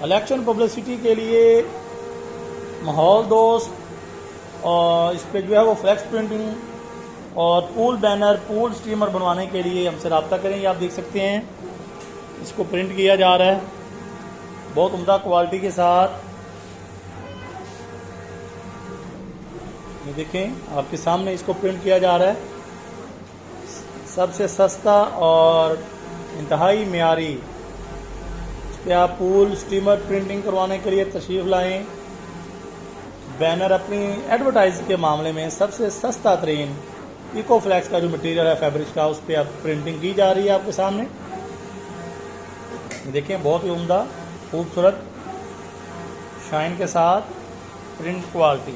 Election publicity के लिए माहौल दोस्त, और इस पर जो है वो फ्लैक्स प्रिंटिंग और पूल बैनर, पूल स्टीमर बनवाने के लिए हमसे रब्ता करें। ये आप देख सकते हैं इसको प्रिंट किया जा रहा है बहुत उम्दा क्वालिटी के साथ। ये देखें आपके सामने इसको प्रिंट किया जा रहा है। सबसे सस्ता और इंतहाई मियारी। इस पर आप पूल स्टीमर प्रिंटिंग करवाने के लिए तशरीफ़ लाएँ। बैनर अपनी एडवर्टाइज के मामले में सबसे सस्ता तरीन इको फ्लैक्स का जो मटेरियल है फैब्रिक का, उस पर अब प्रिंटिंग की जा रही है आपके सामने। देखें बहुत ही उम्दा खूबसूरत शाइन के साथ प्रिंट क्वालिटी।